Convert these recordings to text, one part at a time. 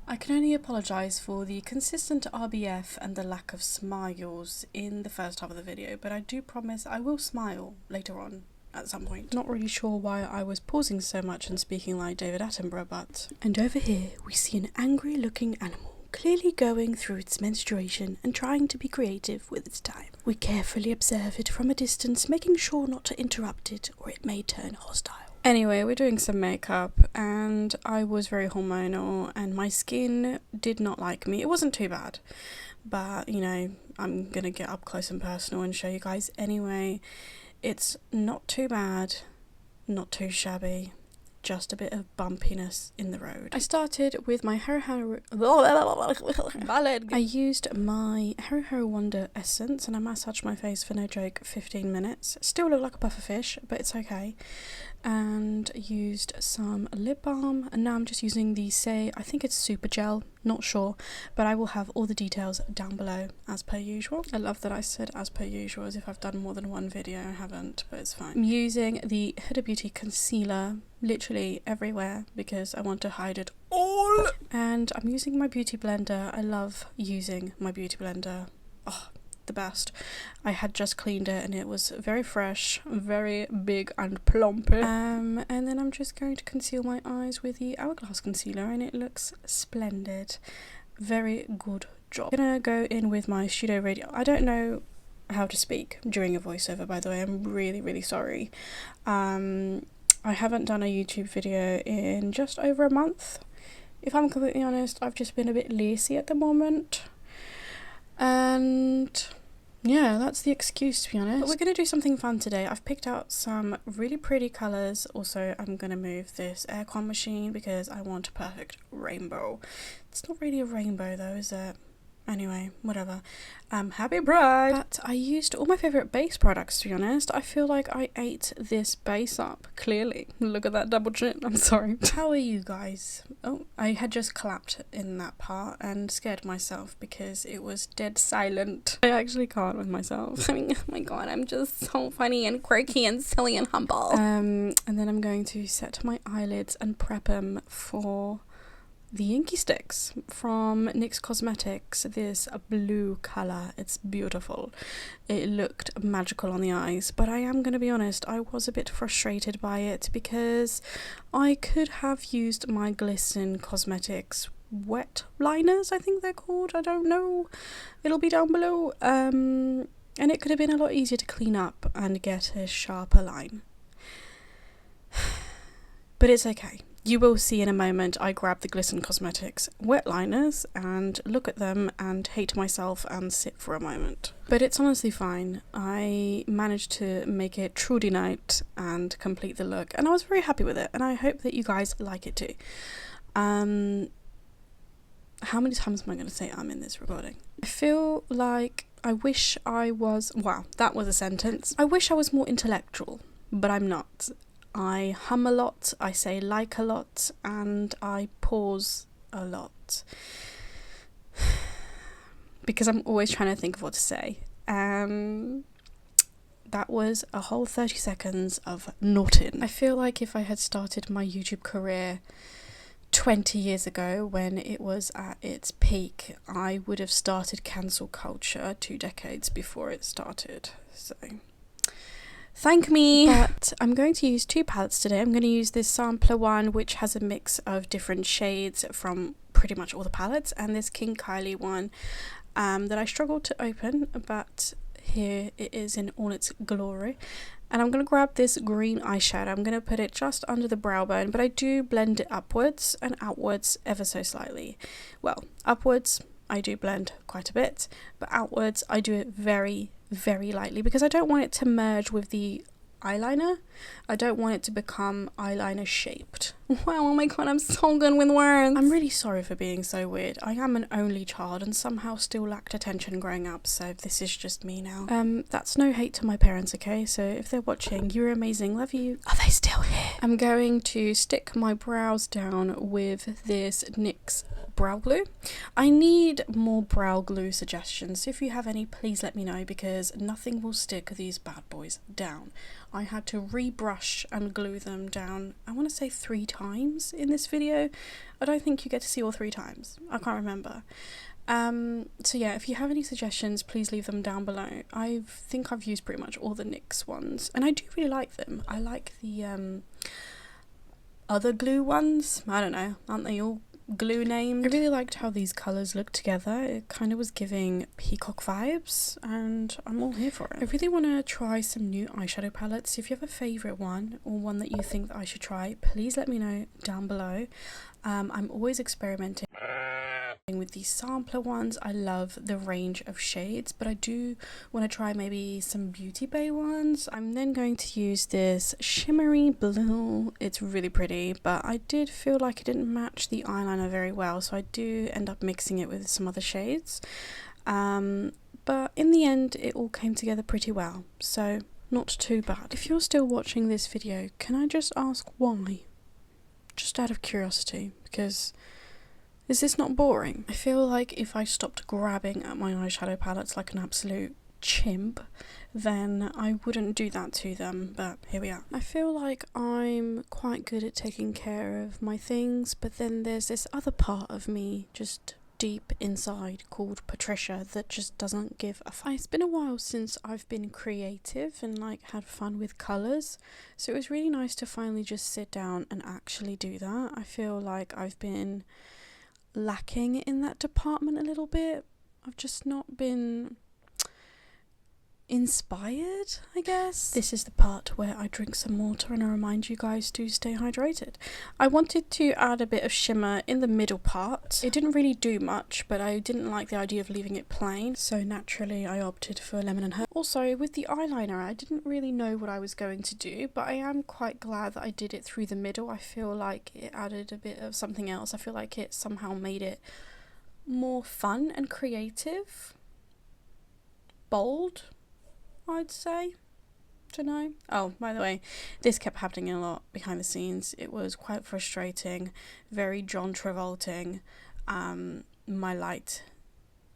I can only apologise for the consistent RBF and the lack of smiles in the first half of the video, but I do promise I will smile later on at some point. Not really sure why I was pausing so much and speaking like David Attenborough, but... And over here we see an angry looking animal, clearly going through its menstruation and trying to be creative with its time. We carefully observe it from a distance, making sure not to interrupt it or it may turn hostile. Anyway, we're doing some makeup and I was very hormonal and my skin did not like me. It wasn't too bad, but you know, I'm gonna get up close and personal and show you guys anyway. It's not too bad, not too shabby, just a bit of bumpiness in the road. I started with my I used my Hero Wonder essence and I massaged my face for no joke 15 minutes. Still look like a puffer fish, but it's okay. And used some lip balm, and now I'm just using the I think it's Super Gel, not sure, but I will have all the details down below as per usual. I love that I said as per usual as if I've done more than one video. I haven't, but it's fine. I'm using the Huda Beauty concealer literally everywhere because I want to hide it all, and I'm using my beauty blender. I love using my beauty blender. Oh, the best. I had just cleaned it and it was very fresh, very big and plump. And then I'm just going to conceal my eyes with the Hourglass concealer and it looks splendid. Very good job. I'm gonna go in with my pseudo radio. I don't know how to speak during a voiceover, by the way. I'm really sorry. I haven't done a YouTube video in just over a month. If I'm completely honest, I've just been a bit lazy at the moment. And yeah, that's the excuse, to be honest. But we're going to do something fun today. I've picked out some really pretty colours. Also, I'm going to move this aircon machine because I want a perfect rainbow. It's not really a rainbow though, is it? Anyway, whatever. Happy Pride! But I used all my favourite base products, to be honest. I feel like I ate this base up, clearly. Look at that double chin. I'm sorry. How are you guys? Oh, I had just clapped in that part and scared myself because it was dead silent. I actually can't with myself. I mean, oh my god, I'm just so funny and quirky and silly and humble. And then I'm going to set my eyelids and prep them for the inky stix from NYX Cosmetics. This blue colour, it's beautiful. It looked magical on the eyes, but I am going to be honest, I was a bit frustrated by it because I could have used my Glisten Cosmetics wet liners, I think they're called. I don't know, it'll be down below. And it could have been a lot easier to clean up and get a sharper line, but it's okay. You will see in a moment I grab the Glisten Cosmetics wet liners and look at them and hate myself and sit for a moment. But it's honestly fine. I managed to make it truly night and complete the look and I was very happy with it and I hope that you guys like it too. How many times am I going to say I'm in this recording? I feel like I wish I was... Wow, that was a sentence. I wish I was more intellectual, but I'm not. I hum a lot, I say like a lot, and I pause a lot. Because I'm always trying to think of what to say. That was a whole 30 seconds of nothing. I feel like if I had started my YouTube career 20 years ago when it was at its peak, I would have started cancel culture 2 decades before it started. So... thank me. But I'm going to use 2 palettes today. I'm going to use this samplr one, which has a mix of different shades from pretty much all the palettes, and this Kylie one that I struggled to open, but here it is in all its glory. And I'm going to grab this green eyeshadow. I'm going to put it just under the brow bone, but I do blend it upwards and outwards ever so slightly. Well, upwards I do blend quite a bit, but outwards I do it very lightly because I don't want it to merge with the eyeliner. I don't want it to become eyeliner shaped. Wow, oh my god, I'm so good with words. I'm really sorry for being so weird. I am an only child and somehow still lacked attention growing up, so this is just me now. That's no hate to my parents, okay? So if they're watching, you're amazing, love you. Are they still here? I'm going to stick my brows down with this NYX brow glue. I need more brow glue suggestions, so if you have any, please let me know because nothing will stick these bad boys down. I had to rebrush and glue them down, I want to say 3 times in this video. I don't think you get to see all 3 times, I can't remember. So yeah, if you have any suggestions, please leave them down below. I think I've used pretty much all the NYX ones, and I do really like them. I like the other glue ones, I don't know, aren't they all glue named? I really liked how these colours looked together. It kind of was giving peacock vibes, and I'm all here for it. I really want to try some new eyeshadow palettes. If you have a favourite one, or one that you think that I should try, please let me know down below. I'm always experimenting with these sampler ones. I love the range of shades, but I do want to try maybe some Beauty Bay ones. I'm then going to use this shimmery blue. It's really pretty, but I did feel like it didn't match the eyeliner very well, so I do end up mixing it with some other shades. But in the end, it all came together pretty well, so not too bad. If you're still watching this video, can I just ask why? Just out of curiosity, because is this not boring? I feel like if I stopped grabbing at my eyeshadow palettes like an absolute chimp, then I wouldn't do that to them, but here we are. I feel like I'm quite good at taking care of my things, but then there's this other part of me just deep inside called Patricia that just doesn't give a fuck. It's been a while since I've been creative and like had fun with colours, so it was really nice to finally just sit down and actually do that. I feel like I've been lacking in that department a little bit. I've just not been inspired, I guess. This is the part where I drink some water and I remind you guys to stay hydrated. I wanted to add a bit of shimmer in the middle part. It didn't really do much, but I didn't like the idea of leaving it plain, so naturally I opted for lemon and herb. Also, with the eyeliner, I didn't really know what I was going to do, but I am quite glad that I did it through the middle. I feel like it added a bit of something else. I feel like it somehow made it more fun and creative. Bold, I'd say. Don't know. Oh, by the way, this kept happening a lot behind the scenes. It was quite frustrating, very John Travolting. My light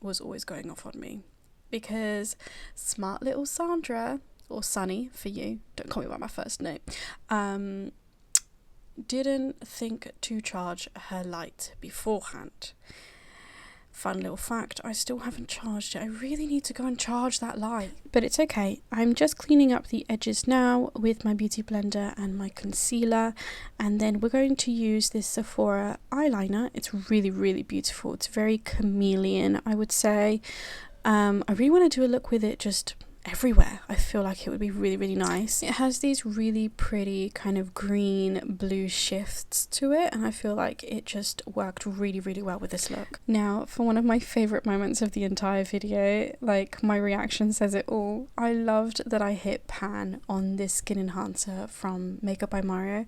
was always going off on me because smart little Sandra, or Sunny for you, don't call me by my first name, didn't think to charge her light beforehand. Fun little fact, I still haven't charged it. I really need to go and charge that light. But it's okay. I'm just cleaning up the edges now with my beauty blender and my concealer. And then we're going to use this Sephora eyeliner. It's really, really beautiful. It's very chameleon, I would say. I really want to do a look with it just everywhere. I feel like it would be really, really nice. It has these really pretty kind of green blue shifts to it, and I feel like it just worked really, really well with this look. Now for one of my favorite moments of the entire video, like my reaction says it all. I loved that I hit pan on this skin enhancer from Makeup by Mario.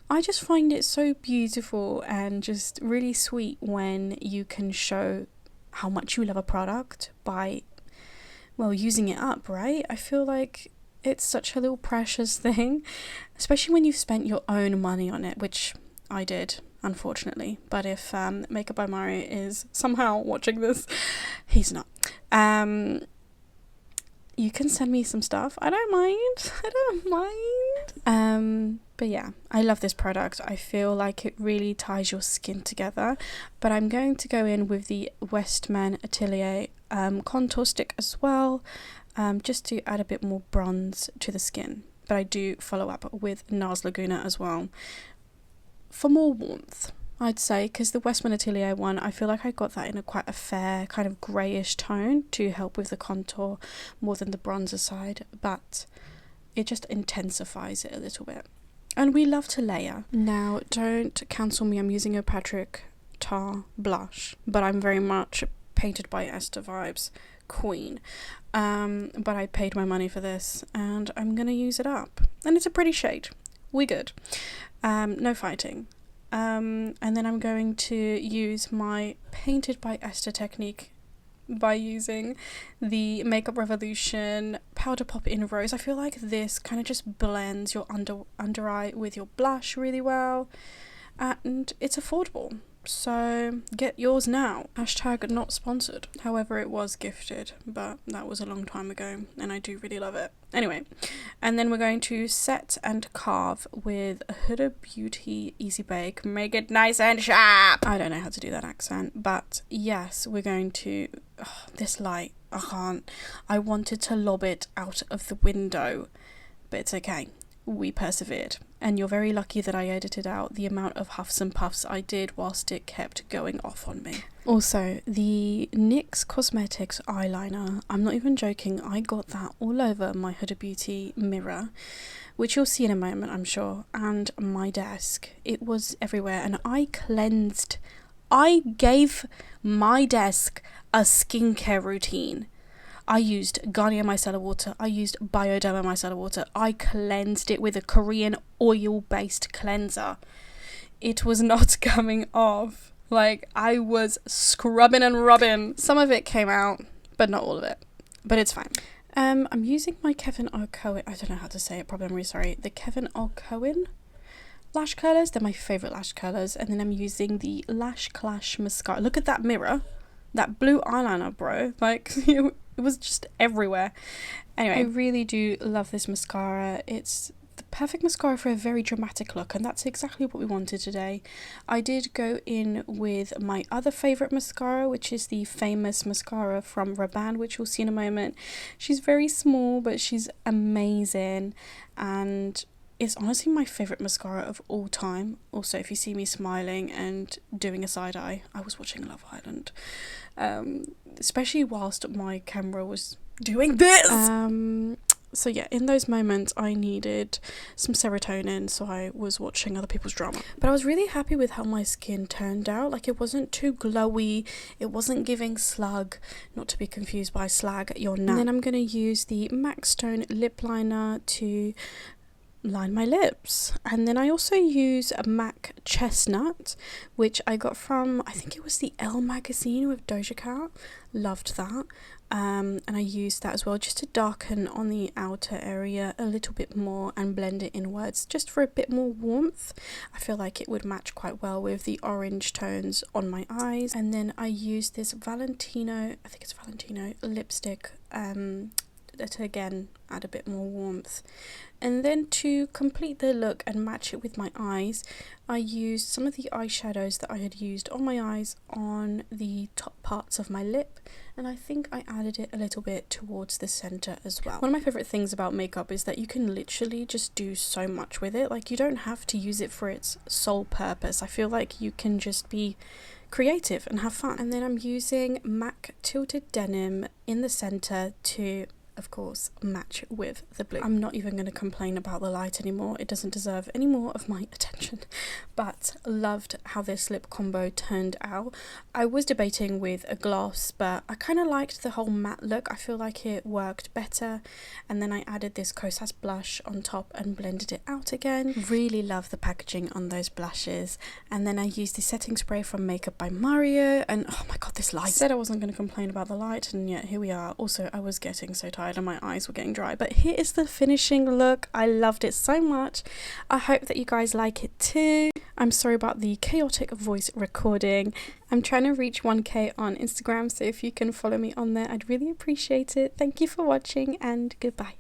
I just find it so beautiful and just really sweet when you can show how much you love a product by, well, using it up, right? I feel like it's such a little precious thing, especially when you've spent your own money on it, which I did, unfortunately. But if Makeup by Mario is somehow watching this, he's not. You can send me some stuff. I don't mind. I don't mind. But yeah, I love this product. I feel like it really ties your skin together. But I'm going to go in with the Westman Atelier contour stick as well, just to add a bit more bronze to the skin. But I do follow up with NARS Laguna as well for more warmth, I'd say, because the Westman Atelier one, I feel like I got that in quite a fair kind of greyish tone to help with the contour more than the bronzer side, but it just intensifies it a little bit. And we love to layer. Now, don't cancel me, I'm using a Patrick Tar blush, but I'm very much Painted by Esther vibes queen. But I paid my money for this and I'm gonna use it up. And it's a pretty shade. We good. No fighting. And then I'm going to use my Painted by Esther technique by using the Makeup Revolution Powder Pop in Rose. I feel like this kind of just blends your under eye with your blush really well, and it's affordable. So get yours now. Hashtag not sponsored. However, it was gifted, but that was a long time ago and I do really love it. Anyway, and then we're going to set and carve with a Huda Beauty Easy Bake. Make it nice and sharp. I don't know how to do that accent, but yes, we're going to... Oh, this light, I can't. I wanted to lob it out of the window, but it's okay. We persevered. And you're very lucky that I edited out the amount of huffs and puffs I did whilst it kept going off on me. Also, the NYX Cosmetics eyeliner, I'm not even joking, I got that all over my Huda Beauty mirror, which you'll see in a moment, I'm sure, and my desk. It was everywhere, and I gave my desk a skincare routine. I used Garnier micellar water. I used Bioderma micellar water. I cleansed it with a Korean oil-based cleanser. It was not coming off. Like, I was scrubbing and rubbing. Some of it came out, but not all of it. But it's fine. I'm using my Kevyn Aucoin. I don't know how to say it. Probably I'm really sorry. The Kevyn Aucoin lash curlers. They're my favourite lash curlers. And then I'm using the Lash Clash mascara. Look at that mirror. That blue eyeliner, bro. Like, it was just everywhere. Anyway, I really do love this mascara. It's the perfect mascara for a very dramatic look, and that's exactly what we wanted today. I did go in with my other favourite mascara, which is the famous mascara from Rabanne, which you'll see in a moment. She's very small, but she's amazing, and it's honestly my favourite mascara of all time. Also, if you see me smiling and doing a side eye, I was watching Love Island. Especially whilst my camera was doing this. So yeah, in those moments I needed some serotonin, so I was watching other people's drama. But I was really happy with how my skin turned out. Like, it wasn't too glowy, it wasn't giving slug, not to be confused by slag your nut. And then I'm going to use the MAC Stone lip liner to line my lips, and then I also use a MAC Chestnut, which I got from, I think it was the Elle magazine with Doja Cat. Loved that. And I used that as well just to darken on the outer area a little bit more and blend it inwards just for a bit more warmth. I feel like it would match quite well with the orange tones on my eyes. And then I used this Valentino, I think it's Valentino lipstick, to again add a bit more warmth. And then to complete the look and match it with my eyes, I used some of the eyeshadows that I had used on my eyes on the top parts of my lip, and I think I added it a little bit towards the centre as well. One of my favourite things about makeup is that you can literally just do so much with it. Like, you don't have to use it for its sole purpose. I feel like you can just be creative and have fun. And then I'm using MAC Tilted Denim in the centre to, of course, match with the blue. I'm not even going to complain about the light anymore. It doesn't deserve any more of my attention. But loved how this lip combo turned out. I was debating with a gloss, but I kind of liked the whole matte look. I feel like it worked better. And then I added this Kosas blush on top and blended it out again. Really love the packaging on those blushes. And then I used the setting spray from Makeup by Mario. And oh my god, this light. I said I wasn't going to complain about the light, and yet here we are. Also, I was getting so tired and my eyes were getting dry, but here is the finishing look. I loved it so much. I hope that you guys like it too. I'm sorry about the chaotic voice recording. I'm trying to reach 1k on Instagram, so if you can follow me on there, I'd really appreciate it. Thank you for watching, and goodbye.